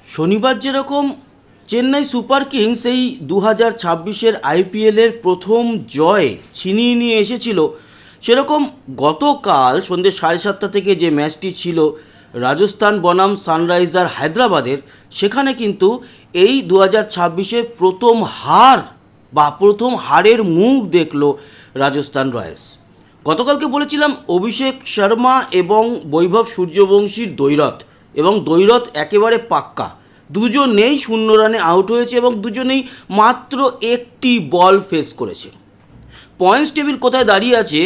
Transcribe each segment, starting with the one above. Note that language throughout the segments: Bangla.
শনিবার যেরকম চেন্নাই সুপার কিংস এই 2026-এর আইপিএলের প্রথম জয় ছিনিয়ে নিয়ে এসেছিল, সেরকম গতকাল সন্ধ্যে 7:30 থেকে যে ম্যাচটি ছিল রাজস্থান বনাম সানরাইজার হায়দ্রাবাদের, সেখানে কিন্তু এই 2026-এর প্রথম হার বা প্রথম হারের মুখ দেখল রাজস্থান রয়্যালস। গতকালকে বলেছিলাম অভিষেক শর্মা এবং বৈভব সূর্যবংশীর দ্বৈরথ, এবং দ্বৈরথ একেবারে পাক্কা। দুজনেই 0 রানে আউট হয়েছে এবং দুজনেই মাত্র একটি বল ফেস করেছে। পয়েন্টস টেবিল কোথায় দাঁড়িয়ে আছে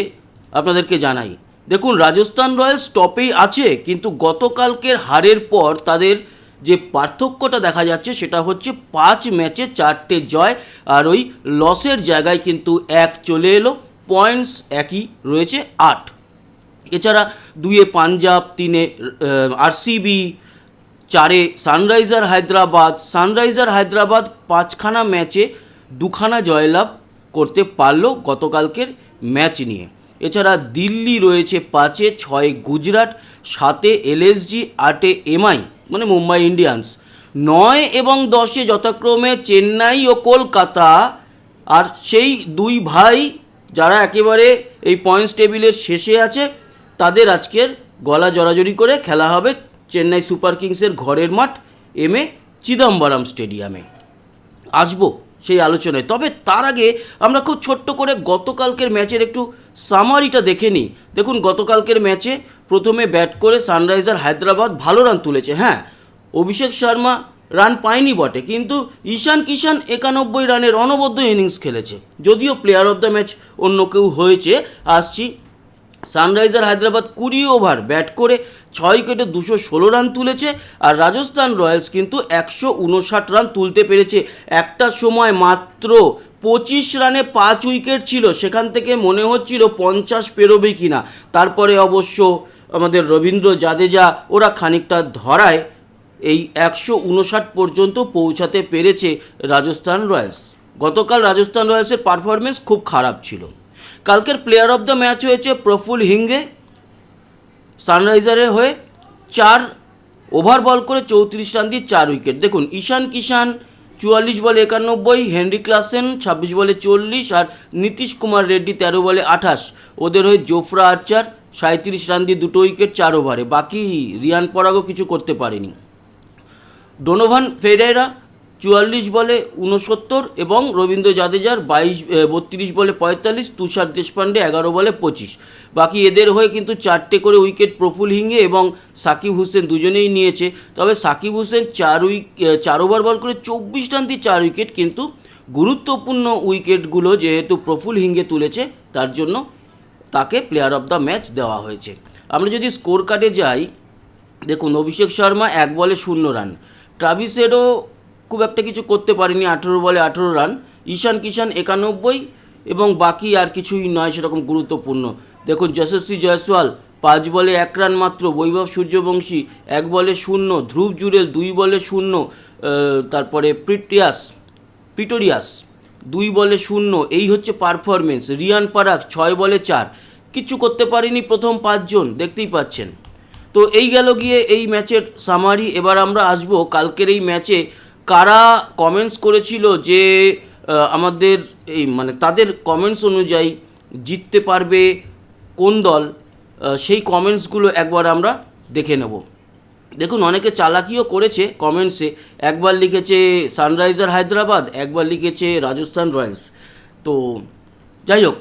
আপনাদেরকে জানাই। দেখুন, রাজস্থান রয়্যালস টপেই আছে, কিন্তু গতকালকের হারের পর তাদের যে পার্থক্যটা দেখা যাচ্ছে সেটা হচ্ছে 5 ম্যাচে 4টে জয়, আর ওই লসের জায়গায় কিন্তু 1 চলে এলো। পয়েন্টস একই রয়েছে 8। এছাড়া 2-এ পাঞ্জাব, 3-এ আরসিবি, 4-এ সানরাইজার হায়দ্রাবাদ 5খানা ম্যাচে 2খানা জয়লাভ করতে পারলো গতকালকের ম্যাচ নিয়ে। এছাড়া দিল্লি রয়েছে 5-এ, 6-এ গুজরাট, 7-এ এলএসজি, 8-এ এমআই মানে মুম্বাই ইন্ডিয়ান্স, 9 এবং 10-এ যথাক্রমে চেন্নাই ও কলকাতা। আর সেই দুই ভাই যারা একেবারে এই পয়েন্টস টেবিলের শেষে আছে, তাদের আজকের গলা জড়াজড়ি করে খেলা হবে চেন্নাই সুপার কিংসের ঘরের মাঠ এমএ চিদম্বরম স্টেডিয়ামে। আসবো সেই আলোচনায়, তবে তার আগে আমরা খুব ছোট্ট করে গতকালকের ম্যাচের একটু সামারিটা দেখে নিই। দেখুন, গতকালকের ম্যাচে প্রথমে ব্যাট করে সানরাইজার হায়দ্রাবাদ ভালো রান তুলেছে। হ্যাঁ, অভিষেক শর্মা রান পায়নি বটে, কিন্তু ঈশান কিষান 91 রানের অনবদ্য ইনিংস খেলেছে। যদিও প্লেয়ার অফ দ্য ম্যাচ অন্য কেউ হয়েছে, আসছি। সানরাইজার হায়দ্রাবাদ 20 ওভার ব্যাট করে 6 উইকেটে 216 রান তুলেছে, আর রাজস্থান রয়্যালস কিন্তু 159 রান তুলতে পেরেছে। একটা সময় মাত্র 25 রানে 5 উইকেট ছিল, সেখান থেকে মনে হচ্ছিল 50 পেরোবে কিনা। তারপরে অবশ্য আমাদের রবীন্দ্র জাদেজা ওরা খানিকটা ধরায় এই 159 পর্যন্ত পৌঁছাতে পেরেছে রাজস্থান রয়্যালস। গতকাল রাজস্থান রয়্যালসের পারফরমেন্স খুব খারাপ ছিল। কালকের প্লেয়ার অফ দ্য ম্যাচ হয়েছে প্রফুল হিঙ্গে, সানরাইজারের হয়ে 4 ওভার বল করে 34 রান দিয়ে 4 উইকেট। দেখুন, ঈশান কিষান 44 বলে 91, হেনরি ক্লাসেন 26 বলে 40, আর নীতিশ কুমার রেড্ডি 13 বলে 28। ওদের হয়ে জোফরা আর্চার 37 রান দিয়ে 2 উইকেট 4 ওভারে। বাকি রিয়ান পরাগও কিছু করতে পারেনি। ডোনোভান ফেরেরা 44 বলে 69 এবং রবীন্দ্র জাদেজার 32 বলে 45, তুষার দেশপান্ডে 11 বলে 25। বাকি এদের হয়ে কিন্তু 4টে করে উইকেট প্রফুল হিঙ্গে এবং সাকিব হোসেন দুজনেই নিয়েছে। তবে সাকিব হোসেন 4 ওভার বল করে 24 রান দিয়ে 4 উইকেট, কিন্তু গুরুত্বপূর্ণ উইকেটগুলো যেহেতু প্রফুল হিঙ্গে তুলেছে, তার জন্য তাকে প্লেয়ার অফ দ্য ম্যাচ দেওয়া হয়েছে। আমরা যদি স্কোর কার্ডে যাই, দেখুন, অভিষেক শর্মা 1 বলে 0 রান, ট্রাভিস হেডও খুব একটা কিছু করতে পারেনি, 18 বলে 18 রান, ঈশান কিষান 91, এবং বাকি আর কিছুই নয় সেরকম গুরুত্বপূর্ণ। দেখুন, যশস্বী জয়সওয়াল 5 বলে 1 রান মাত্র, বৈভব সূর্যবংশী 1 বলে 0, ধ্রুব জুরেল 2 বলে 0, তারপরে প্রিটোরিয়াস 2 বলে 0। এই হচ্ছে পারফরমেন্স। রিয়ান পরাগ 6 বলে 4, কিচ্ছু করতে পারেনি প্রথম 5 জন, দেখতেই পাচ্ছেন। তো এই গেল গিয়ে এই ম্যাচের সামারি। এবার আমরা আসবো কালকের এই ম্যাচে কারা কমেন্টস করেছিল যে আমাদের এই মানে তাদের কমেন্টস অনুযায়ী জিততে পারবে কোন দল, সেই কমেন্টসগুলো একবার আমরা দেখে নেব। দেখুন, অনেকে চালাকিও করেছে কমেন্টসে। একবার লিখেছে সানরাইজার হায়দ্রাবাদ, একবার লিখেছে রাজস্থান রয়্যালস। তো যাই হোক,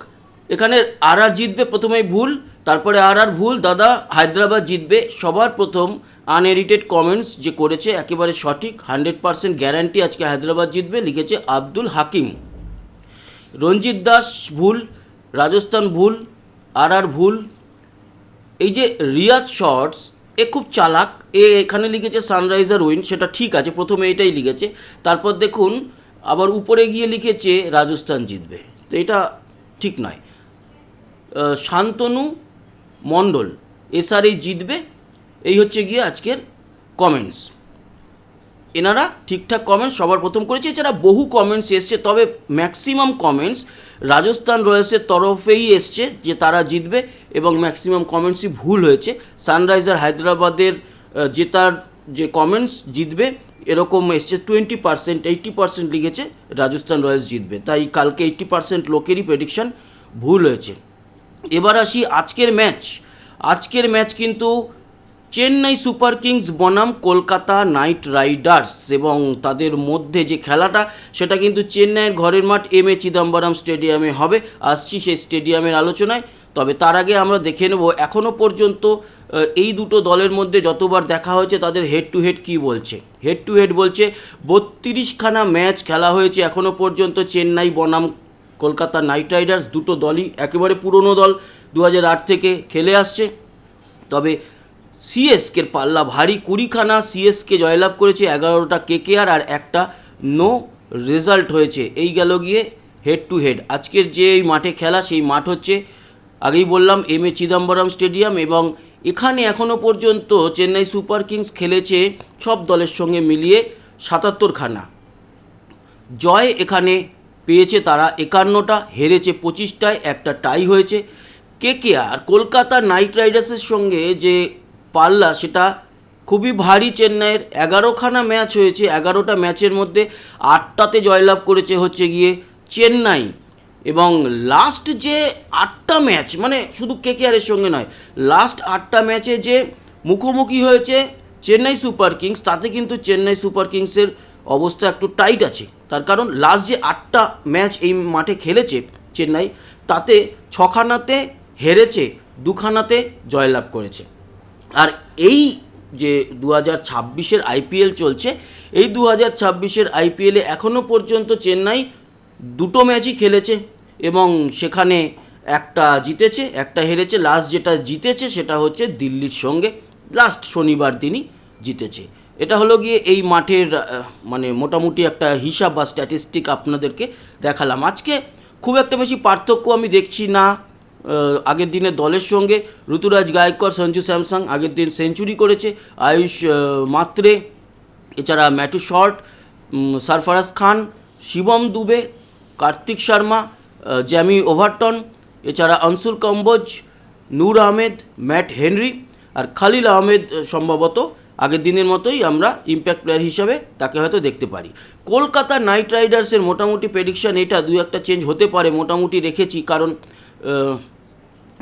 এখানে আর জিতবে প্রথমেই ভুল, তারপরে আর ভুল, দাদা হায়দ্রাবাদ জিতবে। সবার প্রথম আনএডিটেড কমেন্টস যে করেছে একেবারে সঠিক, 100% গ্যারান্টি আজকে হায়দ্রাবাদ জিতবে, লিখেছে আব্দুল হাকিম। রঞ্জিত দাস ভুল, রাজস্থান ভুল, আর ভুল। এই যে রিয়াজ শর্টস, এ খুব চালাক, এখানে লিখেছে সানরাইজার উইন, সেটা ঠিক আছে, প্রথমে এটাই লিখেছে, তারপর দেখুন আবার উপরে গিয়ে লিখেছে রাজস্থান জিতবে, তো এটা ঠিক নয়। শান্তনু মণ্ডল এসআরএই জিতবে, এই হচ্ছে গিয়ে আজকের কমেন্টস। এনারা ঠিকঠাক কমেন্টস সবার প্রথম করেছে। এছাড়া বহু কমেন্টস এসছে, তবে ম্যাক্সিমাম কমেন্টস রাজস্থান রয়্যালসের তরফেই এসছে যে তারা জিতবে, এবং ম্যাক্সিমাম কমেন্টসই ভুল হয়েছে। সানরাইজার হায়দ্রাবাদের জেতার যে কমেন্টস জিতবে এরকম এসছে 20%, 80% লিখেছে রাজস্থান রয়্যালস জিতবে, তাই কালকে 80% লোকেরই প্রেডিকশন ভুল হয়েছে। এবার আসি আজকের ম্যাচ কিন্তু চেন্নাই সুপার কিংস বনাম কলকাতা নাইট রাইডার্স, এবং তাদের মধ্যে যে খেলাটা সেটা কিন্তু চেন্নাইয়ের ঘরের মাঠ এম এ চিদম্বরম স্টেডিয়ামে হবে। আসছি সেই স্টেডিয়ামের আলোচনায়, তবে তার আগে আমরা দেখে নেব এখনও পর্যন্ত এই দুটো দলের মধ্যে যতবার দেখা হয়েছে তাদের হেড টু হেড কী বলছে। হেড টু হেড বলছে 32খানা ম্যাচ খেলা হয়েছে এখনও পর্যন্ত চেন্নাই বনাম কলকাতা নাইট রাইডার্স, দুটো দলই একেবারে পুরনো দল, 2008 থেকে খেলে আসছে। তবে সিএসকের পাল্লা ভারী, 20খানা সিএসকে জয়লাভ করেছে, 11টা কেকেআর আর একটা নো রেজাল্ট হয়েছে। এই গেল গিয়ে হেড টু হেড। আজকের যে এই মাঠে খেলা সেই মাঠ হচ্ছে আগেই বললাম এম এ চিদম্বরম স্টেডিয়াম, এবং এখানে এখনও পর্যন্ত চেন্নাই সুপার কিংস খেলেছে সব দলের সঙ্গে মিলিয়ে 77খানা। জয় এখানে পেয়েছে তারা 51টা, হেরেছে 25টায়, একটা টাই হয়েছে। কেকেআর কলকাতা নাইট রাইডার্সের সঙ্গে যে পাল্লা সেটা খুবই ভারী। চেন্নাইয়ের 11খানা ম্যাচ হয়েছে, 11টা ম্যাচের মধ্যে 8টাতে জয়লাভ করেছে হচ্ছে গিয়ে চেন্নাই, এবং লাস্ট যে 8টা ম্যাচ, মানে শুধু কেকেআরের সঙ্গে নয়, লাস্ট 8টা ম্যাচে যে মুখোমুখি হয়েছে চেন্নাই সুপার কিংস, তাতে কিন্তু চেন্নাই সুপার কিংসের অবস্থা একটু টাইট আছে। তার কারণ লাস্ট যে 8টা ম্যাচ এই মাঠে খেলেছে চেন্নাই, তাতে 6খানাতে হেরেছে, 2খানাতে জয়লাভ করেছে। আর এই যে 2026-এর আইপিএল চলছে, এই 2026-এর আইপিএলে এখনও পর্যন্ত চেন্নাই 2টো ম্যাচই খেলেছে, এবং সেখানে একটা জিতেছে, একটা হেরেছে। লাস্ট যেটা জিতেছে সেটা হচ্ছে দিল্লির সঙ্গে, লাস্ট শনিবার দিনই জিতেছে। এটা হলো গিয়ে এই মাঠের মানে মোটামুটি একটা হিসাব বা স্ট্যাটিস্টিক আপনাদেরকে দেখালাম। আজকে খুব একটা বেশি পার্থক্য আমি দেখছি না আগের দিনের দলের সঙ্গে। ঋতুরাজ গায়কোয়াড়, সঞ্জু স্যামসং আগের দিন সেঞ্চুরি করেছে, আয়ুষ মাত্রে, এছাড়া ম্যাথু শর্ট, সরফরাজ খান, শিবম দুবে, কার্তিক শর্মা, জ্যামি ওভারটন, এছাড়া আনসুল কম্বোজ, নূর আহমেদ, ম্যাট হেনরি আর খালিল আহমেদ সম্ভবত আগের দিনের মতোই আমরা ইম্প্যাক্ট প্লেয়ার হিসাবে তাকে হয়তো দেখতে পারি। কলকাতা নাইট রাইডার্সের মোটামুটি প্রেডিকশান এটা, 2-1টা চেঞ্জ হতে পারে মোটামুটি রেখেছি, কারণ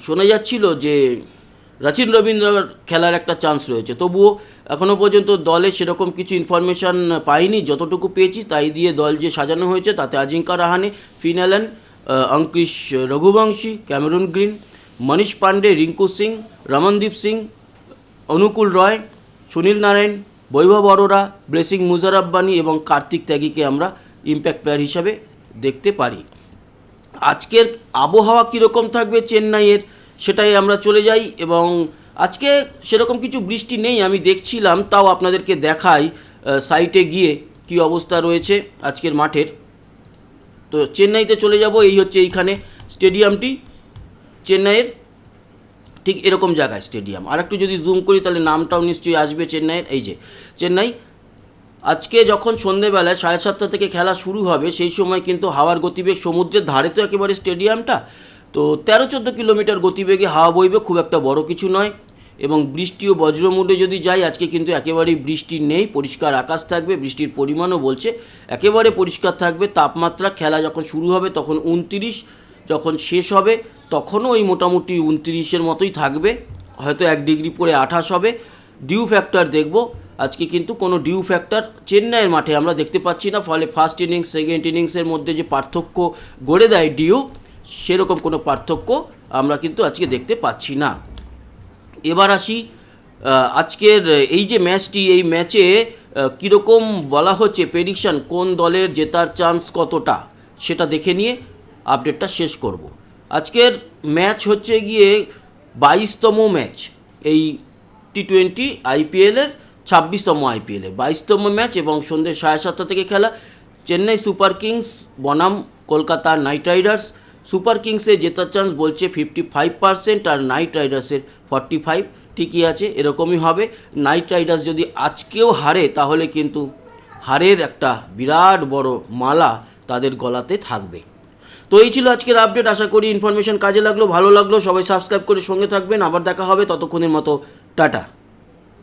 শোনা যাচ্ছিল যে রচিন রবীন্দ্রর খেলার একটা চান্স রয়েছে, তবুও এখনও পর্যন্ত দলে সেরকম কিছু ইনফরমেশান পাইনি। যতটুকু পেয়েছি তাই দিয়ে দল যে সাজানো হয়েছে তাতে Ajinkya Rahane, Finn Allen, Angkrish Raghuvanshi, Cameron Green, Manish Pandey, Rinku Singh, Ramandeep Singh, Anukul Roy, Sunil Narine, Vaibhav Arora, Blessing Muzarabani এবং কার্তিক ত্যাগীকে আমরা ইম্প্যাক্ট প্লেয়ার হিসাবে দেখতে পারি। আজকের আবহাওয়া কীরকম থাকবে চেন্নাইয়ের সেটাই আমরা চলে যাই, এবং আজকে সেরকম কিছু বৃষ্টি নেই আমি দেখছিলাম, তাও আপনাদেরকে দেখাই সাইটে গিয়ে কী অবস্থা রয়েছে আজকের মাঠের। তো চেন্নাইতে চলে যাব, এই হচ্ছে এইখানে স্টেডিয়ামটি, চেন্নাইয়ের ঠিক এরকম জায়গায় স্টেডিয়াম। আর একটু যদি জুম করি তাহলে নামটাও নিশ্চয়ই আসবে চেন্নাইয়ের। এই যে চেন্নাই, আজকে যখন সন্ধেবেলায় 7:30 থেকে খেলা শুরু হবে সেই সময় কিন্তু হাওয়ার গতিবেগ, সমুদ্রের ধারে তো একেবারে স্টেডিয়ামটা, তো 13-14 কিলোমিটার গতিবেগে হাওয়া বইবে, খুব একটা বড় কিছু নয়। এবং বৃষ্টি ও বজ্রমুডে যদি যাই, আজকে কিন্তু একেবারেই বৃষ্টি নেই, পরিষ্কার আকাশ থাকবে, বৃষ্টির পরিমাণও বলছে একেবারে পরিষ্কার থাকবে। তাপমাত্রা খেলা যখন শুরু হবে তখন 29, যখন শেষ হবে তখনও ওই মোটামুটি 29-এর মতোই থাকবে, হয়তো 1 ডিগ্রি পরে 28 হবে। ডিউ ফ্যাক্টর দেখব, আজকে কিন্তু কোনো ডিউ ফ্যাক্টর চেন্নাইয়ের মাঠে আমরা দেখতে পাচ্ছি না, ফলে ফার্স্ট ইনিংস সেকেন্ড ইনিংসের মধ্যে যে পার্থক্য গড়ে দেয় ডিউ, সেরকম কোনো পার্থক্য আমরা কিন্তু আজকে দেখতে পাচ্ছি না। এবার আসি আজকের এই যে ম্যাচটি, এই ম্যাচে কীরকম বলা হচ্ছে প্রেডিকশান, কোন দলের জেতার চান্স কতটা, সেটা দেখে নিয়ে আপডেটটা শেষ করব। আজকের ম্যাচ হচ্ছে গিয়ে 22তম ম্যাচ, এই টি20 আইপিএলের 26তম আইপিএলের 22তম ম্যাচ, এবং সন্ধ্যে 7:30 থেকে খেলা। চেন্নাই সুপার কিংস বনাম কলকাতা নাইট রাইডার্স। সুপার কিংসে জেতার চান্স বলছে 55% আর নাইট রাইডার্সের 45, ঠিকই আছে, এরকমই হবে। নাইট রাইডার্স যদি আজকেও হারে তাহলে কিন্তু হারের একটা বিরাট বড় মালা তাদের গলাতে থাকবে। তো এই ছিল আজকের আপডেট, আশা করি ইনফরমেশন কাজে লাগলো, ভালো লাগলো। সবাই সাবস্ক্রাইব করে সঙ্গে থাকবেন, আবার দেখা হবে, ততক্ষণের মতো টাটা।